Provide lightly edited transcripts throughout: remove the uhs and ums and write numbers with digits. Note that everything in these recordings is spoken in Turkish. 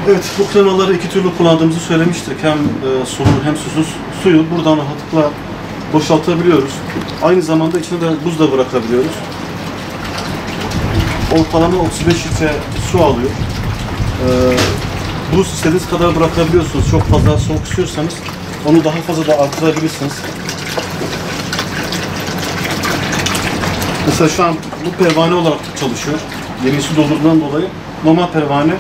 Evet, bu klimaları iki türlü kullandığımızı söylemiştik. Hem sulu hem susuz suyu buradan rahatlıkla boşaltabiliyoruz. Aynı zamanda içine de buz da bırakabiliyoruz. Ortalama 35 litre su alıyor. Buz istediğiniz kadar bırakabiliyorsunuz. Çok fazla soğuk istiyorsanız onu daha fazla da artırabilirsiniz. Mesela şu an bu pervane olarak çalışıyor. Yeni su doldurduğundan dolayı normal pervane.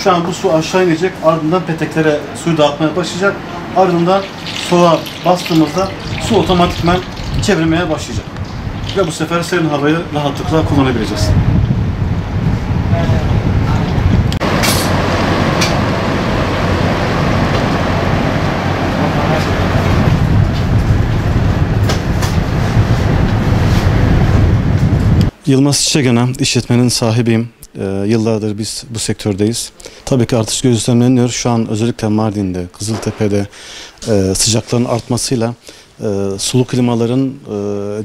Şu an bu su aşağı inecek, ardından peteklere suyu dağıtmaya başlayacak. Ardından soğuğa bastığımızda su otomatikman çevirmeye başlayacak. Ve bu sefer serin havayı rahatlıkla kullanabileceğiz. Yılmaz Çiçekena, işletmenin sahibiyim. Yıllardır biz bu sektördeyiz. Tabii ki artış gözlemleniyor. Şu an özellikle Mardin'de, Kızıltepe'de sıcakların artmasıyla sulu klimaların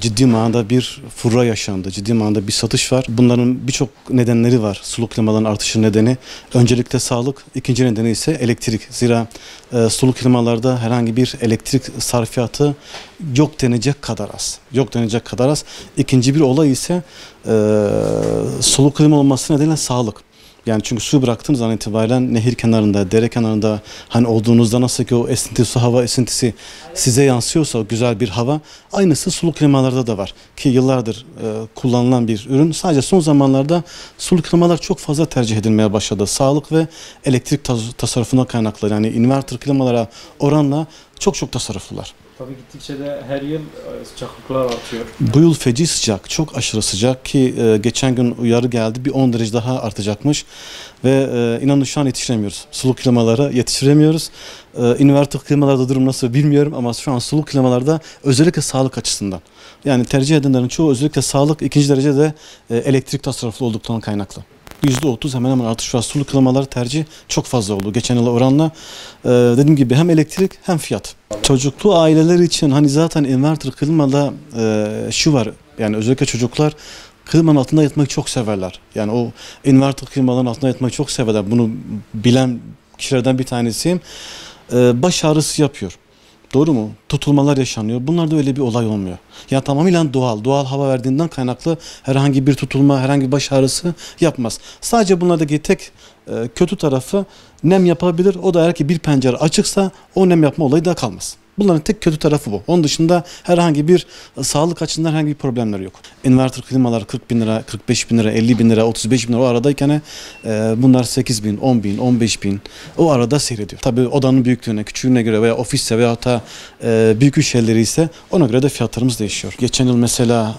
ciddi manada bir furya yaşandı. Ciddi manada bir satış var. Bunların birçok nedenleri var. Sulu klimaların artışı nedeni öncelikle sağlık, ikinci nedeni ise elektrik. Zira sulu klimalarda herhangi bir elektrik sarfiyatı yok denecek kadar az. Yok denecek kadar az. İkinci bir olay ise sulu klima olması nedeniyle sağlık. Yani çünkü su bıraktığınız an itibaren nehir kenarında, dere kenarında hani olduğunuzda nasıl ki o esinti, su hava esintisi size yansıyorsa o güzel bir hava, aynısı sulu klimalarda da var. Ki yıllardır kullanılan bir ürün. Sadece son zamanlarda sulu klimalar çok fazla tercih edilmeye başladı. Sağlık ve elektrik tasarrufuna kaynaklı. Yani inverter klimalara oranla çok tasarruflular. Tabii gittikçe de her yıl sıcaklıklar artıyor. Bu yıl feci sıcak, çok aşırı sıcak ki geçen gün uyarı geldi, bir 10 derece daha artacakmış ve inanın şu an yetiştiremiyoruz. Sulu klimalara yetiştiremiyoruz. Inverter klimalarda durum nasıl bilmiyorum ama şu an sulu klimalarda özellikle sağlık açısından. Yani tercih edenlerin çoğu özellikle sağlık, ikinci derecede elektrik tasarruflu olduktan kaynaklı. %30 hemen hemen artış var. Sulu klimaları tercih çok fazla oldu geçen yıla oranla. Dediğim gibi hem elektrik hem fiyat. Çocuklu aileler için hani zaten inverter klimada şu var, yani özellikle çocuklar klimanın altında yatmayı çok severler. Yani o inverter klimaların altında yatmayı çok severler. Bunu bilen kişilerden bir tanesiyim. Baş ağrısı yapıyor. Doğru mu? Tutulmalar yaşanıyor. Bunlarda öyle bir olay olmuyor. Yani tamamıyla doğal hava verdiğinden kaynaklı herhangi bir tutulma, herhangi bir baş ağrısı yapmaz. Sadece bunlardaki tek kötü tarafı nem yapabilir. O da eğer ki bir pencere açıksa o nem yapma olayı da kalmaz. Bunların tek kötü tarafı bu. Onun dışında herhangi bir sağlık açısından herhangi bir problemler yok. Inverter klimalar 40 bin lira, 45 bin lira, 50 bin lira, 35 bin lira o aradayken bunlar 8 bin, 10 bin, 15 bin o arada seyrediyor. Tabii odanın büyüklüğüne, küçüğüne göre veya ofisse veya da büyük iş yerleri ise ona göre de fiyatlarımız değişiyor. Geçen yıl mesela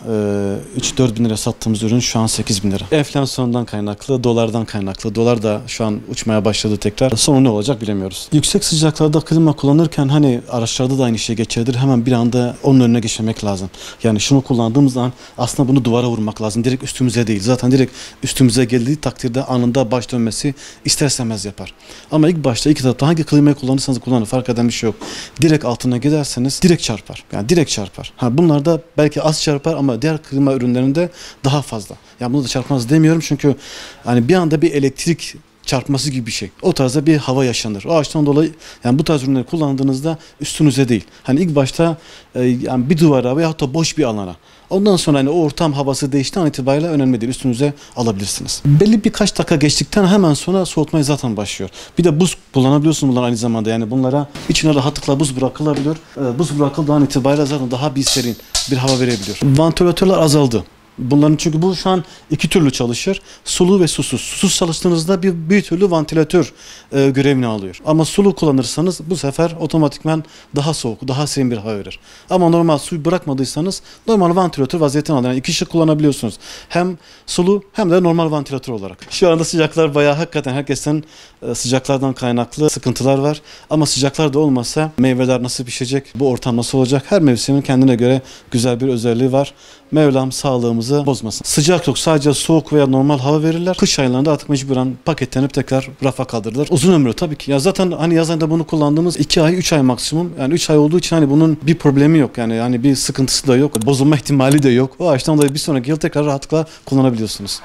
3-4 bin lira sattığımız ürün şu an 8 bin lira. Enflasyondan kaynaklı, dolardan kaynaklı. Dolar da şu an uçmaya başladı tekrar. Sonu ne olacak bilemiyoruz. Yüksek sıcaklarda klima kullanırken hani araçlarda da aynı şey geçerlidir. Hemen bir anda onun önüne geçmemek lazım. Yani şunu kullandığımız zaman aslında bunu duvara vurmak lazım. Direkt üstümüze değil. Zaten direkt üstümüze geldiği takdirde anında baş dönmesi istersemez yapar. Ama ilk başta iki tarafta hangi klimayı kullanırsanız kullanın, fark eden bir şey yok. Direkt altına giderseniz direkt çarpar. Yani direkt çarpar. Bunlarda belki az çarpar ama diğer klima ürünlerinde daha fazla. Yani bunu da çarpmaz demiyorum çünkü hani bir anda bir elektrik çarpması gibi bir şey. O tarzda bir hava yaşanır. O açıdan dolayı yani bu tarz ürünleri kullandığınızda üstünüze değil. Hani ilk başta yani bir duvara veyahut da boş bir alana. Ondan sonra hani o ortam havası değiştiği an itibariyle önemli değil. Üstünüze alabilirsiniz. Belli birkaç dakika geçtikten hemen sonra soğutmaya zaten başlıyor. Bir de buz kullanabiliyorsunuz bunlar aynı zamanda. Yani bunlara içine rahatlıkla buz bırakılabiliyor. Buz bırakıldığından itibariyle zaten daha bir serin bir hava verebiliyor. Vantilatörler azaldı. Bunların çünkü bu şu an iki türlü çalışır. Sulu ve susuz. Susuz çalıştığınızda bir türlü vantilatör görevini alıyor. Ama sulu kullanırsanız bu sefer otomatikman daha soğuk, daha serin bir hava verir. Ama normal suyu bırakmadıysanız normal vantilatör vaziyetini alır. Yani iki şık kullanabiliyorsunuz. Hem sulu hem de normal vantilatör olarak. Şu anda sıcaklar bayağı hakikaten herkesten sıcaklardan kaynaklı sıkıntılar var. Ama sıcaklar da olmasa meyveler nasıl pişecek, bu ortam nasıl olacak? Her mevsimin kendine göre güzel bir özelliği var. Mevlam sağlığımızı bozmasın. Sıcak yok, sadece soğuk veya normal hava verirler. Kış aylarında artık mecburen paketlenip tekrar rafa kaldırılır. Uzun ömrü tabii ki. Ya zaten hani yaz ayında bunu kullandığımız 2 ay, 3 ay maksimum. Yani 3 ay olduğu için hani bunun bir problemi yok. Yani hani bir sıkıntısı da yok. Bozulma ihtimali de yok. O açıdan dolayı bir sonraki yıl tekrar rahatlıkla kullanabiliyorsunuz.